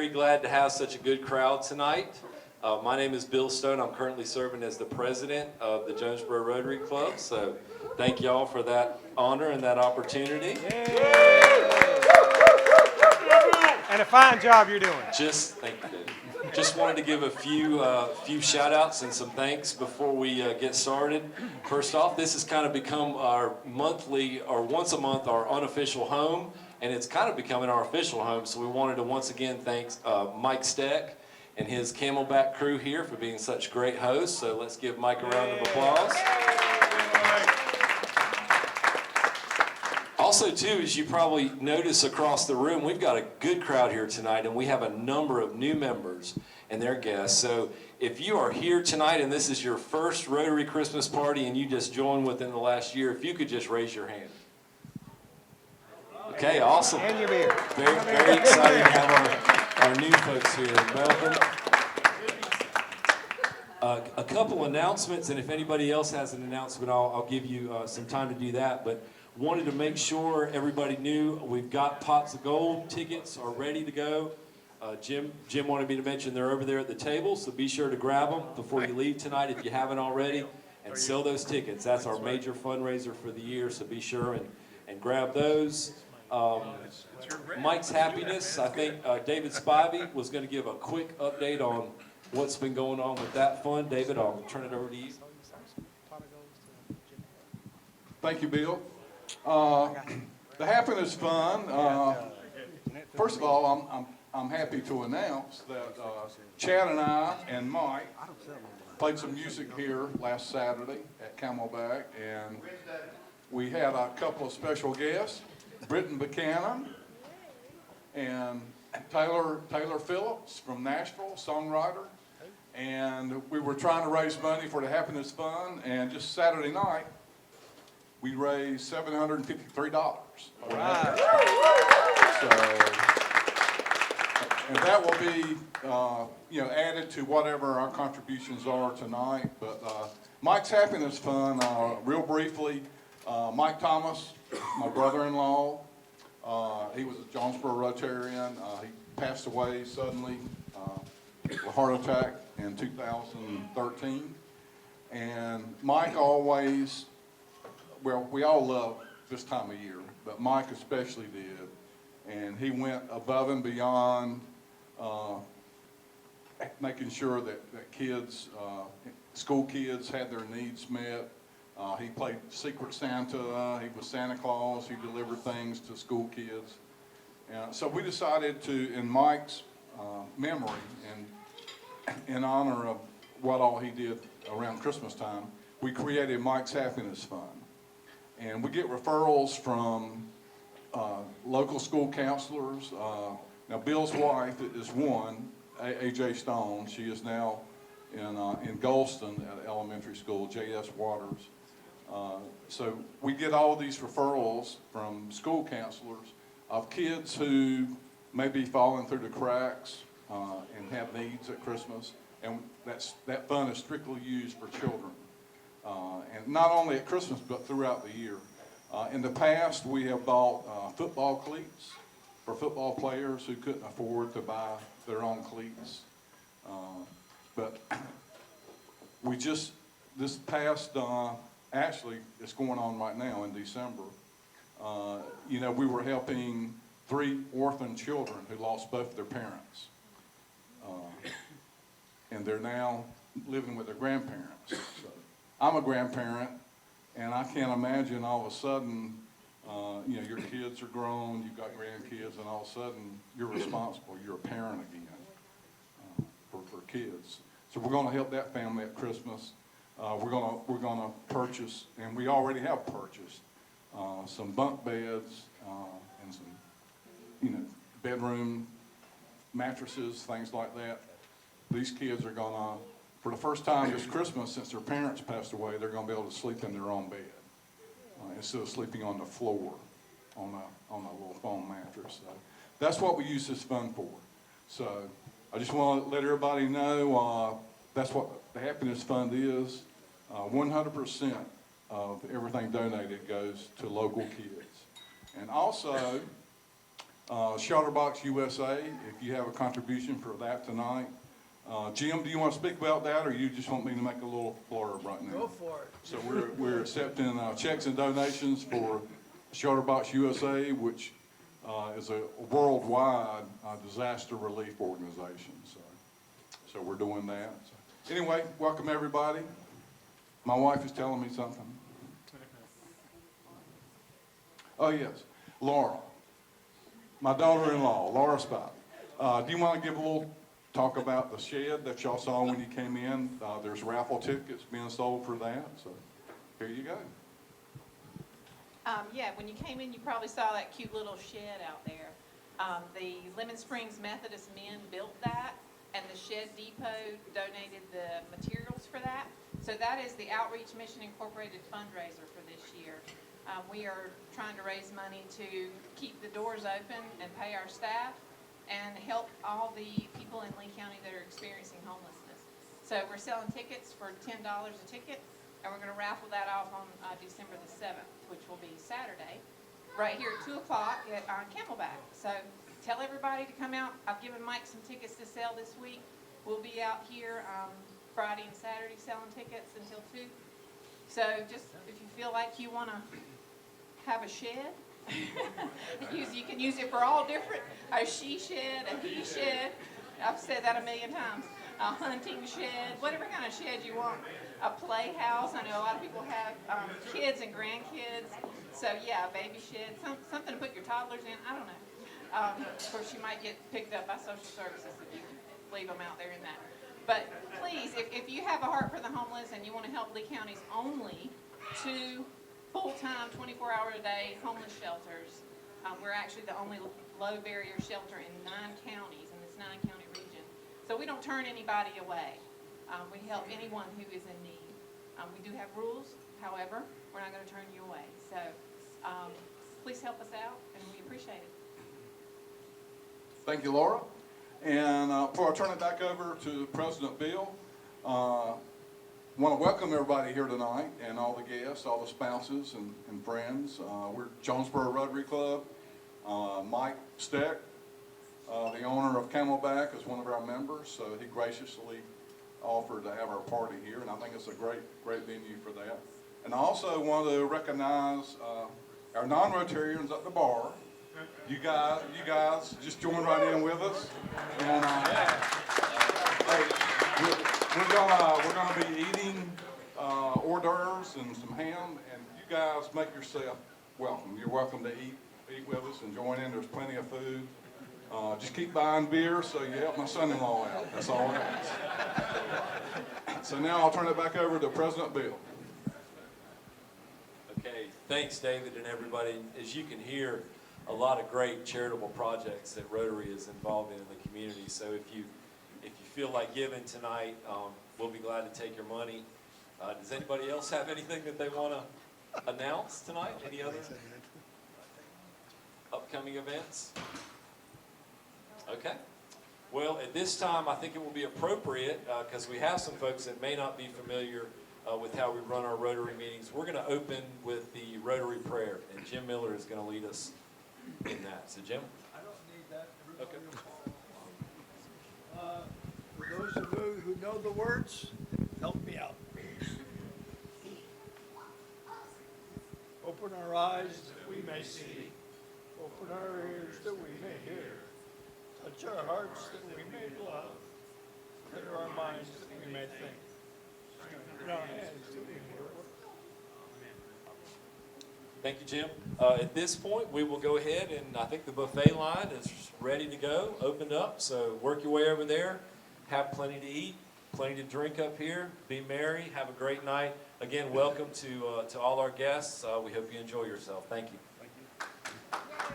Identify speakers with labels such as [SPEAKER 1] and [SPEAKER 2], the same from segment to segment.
[SPEAKER 1] very glad to have such a good crowd tonight. My name is Bill Stone. I'm currently serving as the president of the Jonesboro Rotary Club. So thank y'all for that honor and that opportunity.
[SPEAKER 2] And a fine job you're doing.
[SPEAKER 1] Thank you, Dave. Just wanted to give a few shout outs and some thanks before we get started. First off, this has kind of become our monthly or once a month our unofficial home, and it's kind of becoming our official home. So we wanted to once again thank Mike Steck and his Camelback crew here for being such great hosts. So let's give Mike a round of applause. Also, too, as you probably notice across the room, we've got a good crowd here tonight, and we have a number of new members and their guests. So if you are here tonight and this is your first Rotary Christmas party and you just joined within the last year, if you could just raise your hand. Okay, awesome.
[SPEAKER 2] And your beer.
[SPEAKER 1] Very excited to have our new folks here. Welcome. A couple announcements, and if anybody else has an announcement, I'll give you some time to do that. But wanted to make sure everybody knew we've got Pots of Gold tickets are ready to go. Jim wanted me to mention they're over there at the table, so be sure to grab them before you leave tonight if you haven't already, and sell those tickets. That's our major fundraiser for the year, so be sure and grab those. Mike's Happiness, I think David Spivey was going to give a quick update on what's been going on with that fund. David, I'll turn it over to you.
[SPEAKER 3] Thank you, Bill. The Happiness Fund, first of all, I'm happy to announce that Chad and I and Mike played some music here last Saturday at Camelback, and we had a couple of special guests, Britton Buchanan and Taylor Phillips from Nashville, songwriter, and we were trying to raise money for the Happiness Fund, and just Saturday night, we raised $753. All right. So, and that will be, added to whatever our contributions are tonight. But Mike's Happiness Fund, real briefly, Mike Thomas, my brother-in-law, he was a Jonesboro Rotarian. He passed away suddenly with a heart attack in 2013. And Mike always, well, we all love this time of year, but Mike especially did. And he went above and beyond making sure that kids, school kids had their needs met. He played Secret Santa, he was Santa Claus, he delivered things to school kids. And so we decided to, in Mike's memory and in honor of what all he did around Christmas time, we created Mike's Happiness Fund. And we get referrals from local school counselors. Now, Bill's wife is one, A.J. Stone. She is now in Golston at elementary school, J.S. Waters. So we get all of these referrals from school counselors of kids who may be falling through the cracks and have needs at Christmas. And that fund is strictly used for children. And not only at Christmas, but throughout the year. In the past, we have bought football cleats for football players who couldn't afford to buy their own cleats. But we just, this past, actually, it's going on right now in December. We were helping 3 orphan children who lost both their parents. And they're now living with their grandparents. So I'm a grandparent, and I can't imagine all of a sudden, your kids are grown, you've got grandkids, and all of a sudden you're responsible. You're a parent again for kids. So we're going to help that family at Christmas. We're going to purchase, and we already have purchased some bunk beds and some, bedroom mattresses, things like that. These kids are going to, for the first time this Christmas since their parents passed away, they're going to be able to sleep in their own bed instead of sleeping on the floor on a little foam mattress. So that's what we use this fund for. So I just want to let everybody know that's what the Happiness Fund is. 100% of everything donated goes to local kids. And also, Shutterbox USA, if you have a contribution for that tonight. Jim, do you want to speak about that, or you just want me to make a little blurb right now?
[SPEAKER 4] Go for it.
[SPEAKER 3] So we're accepting checks and donations for Shutterbox USA, which is a worldwide disaster relief organization. So we're doing that. So anyway, welcome everybody. My wife is telling me something. Oh yes, Laura, my daughter-in-law, Laura Spot. Do you want to give a little talk about the shed that y'all saw when you came in? There's raffle tickets being sold for that, so here you go.
[SPEAKER 5] Yeah, when you came in, you probably saw that cute little shed out there. The Lemon Springs Methodist men built that, and the Shed Depot donated the materials for that. So that is the Outreach Mission Incorporated fundraiser for this year. We are trying to raise money to keep the doors open and pay our staff and help all the people in Lee County that are experiencing homelessness. So we're selling tickets for $10 a ticket, and we're going to raffle that off on December the 7th, which will be Saturday, right here at 2 o'clock on Camelback. So tell everybody to come out. I've given Mike some tickets to sell this week. We'll be out here Friday and Saturday selling tickets until 2. So just if you feel like you want to have a shed, you can use it for all different, a she shed, a he shed. I've said that a million times. A hunting shed, whatever kind of shed you want. A playhouse. I know a lot of people have kids and grandkids. So yeah, a baby shed, something to put your toddlers in. I don't know. Of course, you might get picked up by social services if you leave them out there in that. But please, if you have a heart for the homeless and you want to help Lee County's only 2 full-time, 24-hour-a-day homeless shelters, we're actually the only low-barrier shelter in 9 counties in this 9-county region. So we don't turn anybody away. We help anyone who is in need. We do have rules, however, we're not going to turn you away. So please help us out, and we appreciate it.
[SPEAKER 3] Thank you, Laura. And before I turn it back over to President Bill, I want to welcome everybody here tonight and all the guests, all the spouses and friends. We're Jonesboro Rotary Club. Mike Steck, the owner of Camelback, is one of our members, so he graciously offered to have our party here, and I think it's a great venue for that. And I also want to recognize our non-Rotarians at the bar. You guys just join right in with us. And hey, we're gonna be eating hors d'oeuvres and some ham, and you guys make yourself welcome. You're welcome to eat with us and join in. There's plenty of food. Just keep buying beer so you help my son-in-law out. That's all it is. So now I'll turn it back over to President Bill.
[SPEAKER 1] Okay, thanks, David, and everybody. As you can hear, a lot of great charitable projects that Rotary is involved in the community. So if you feel like giving tonight, we'll be glad to take your money. Does anybody else have anything that they want to announce tonight? Any other upcoming events? Okay. Well, at this time, I think it will be appropriate, because we have some folks that may not be familiar with how we run our Rotary meetings. We're going to open with the Rotary prayer, and Jim Miller is going to lead us in that. So, Jim?
[SPEAKER 4] I don't need that.
[SPEAKER 1] Okay.
[SPEAKER 4] For those of you who know the words, help me out. Open our eyes that we may see. Open our ears that we may hear. Touch our hearts that we may love. Clear our minds that we may think. Strengthen our hands that we may work.
[SPEAKER 1] Thank you, Jim. At this point, we will go ahead, and I think the buffet line is ready to go, opened up. So work your way over there. Have plenty to eat, plenty to drink up here. Be merry. Have a great night. Again, welcome to all our guests. We hope you enjoy yourself. Thank you.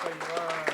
[SPEAKER 4] So you are.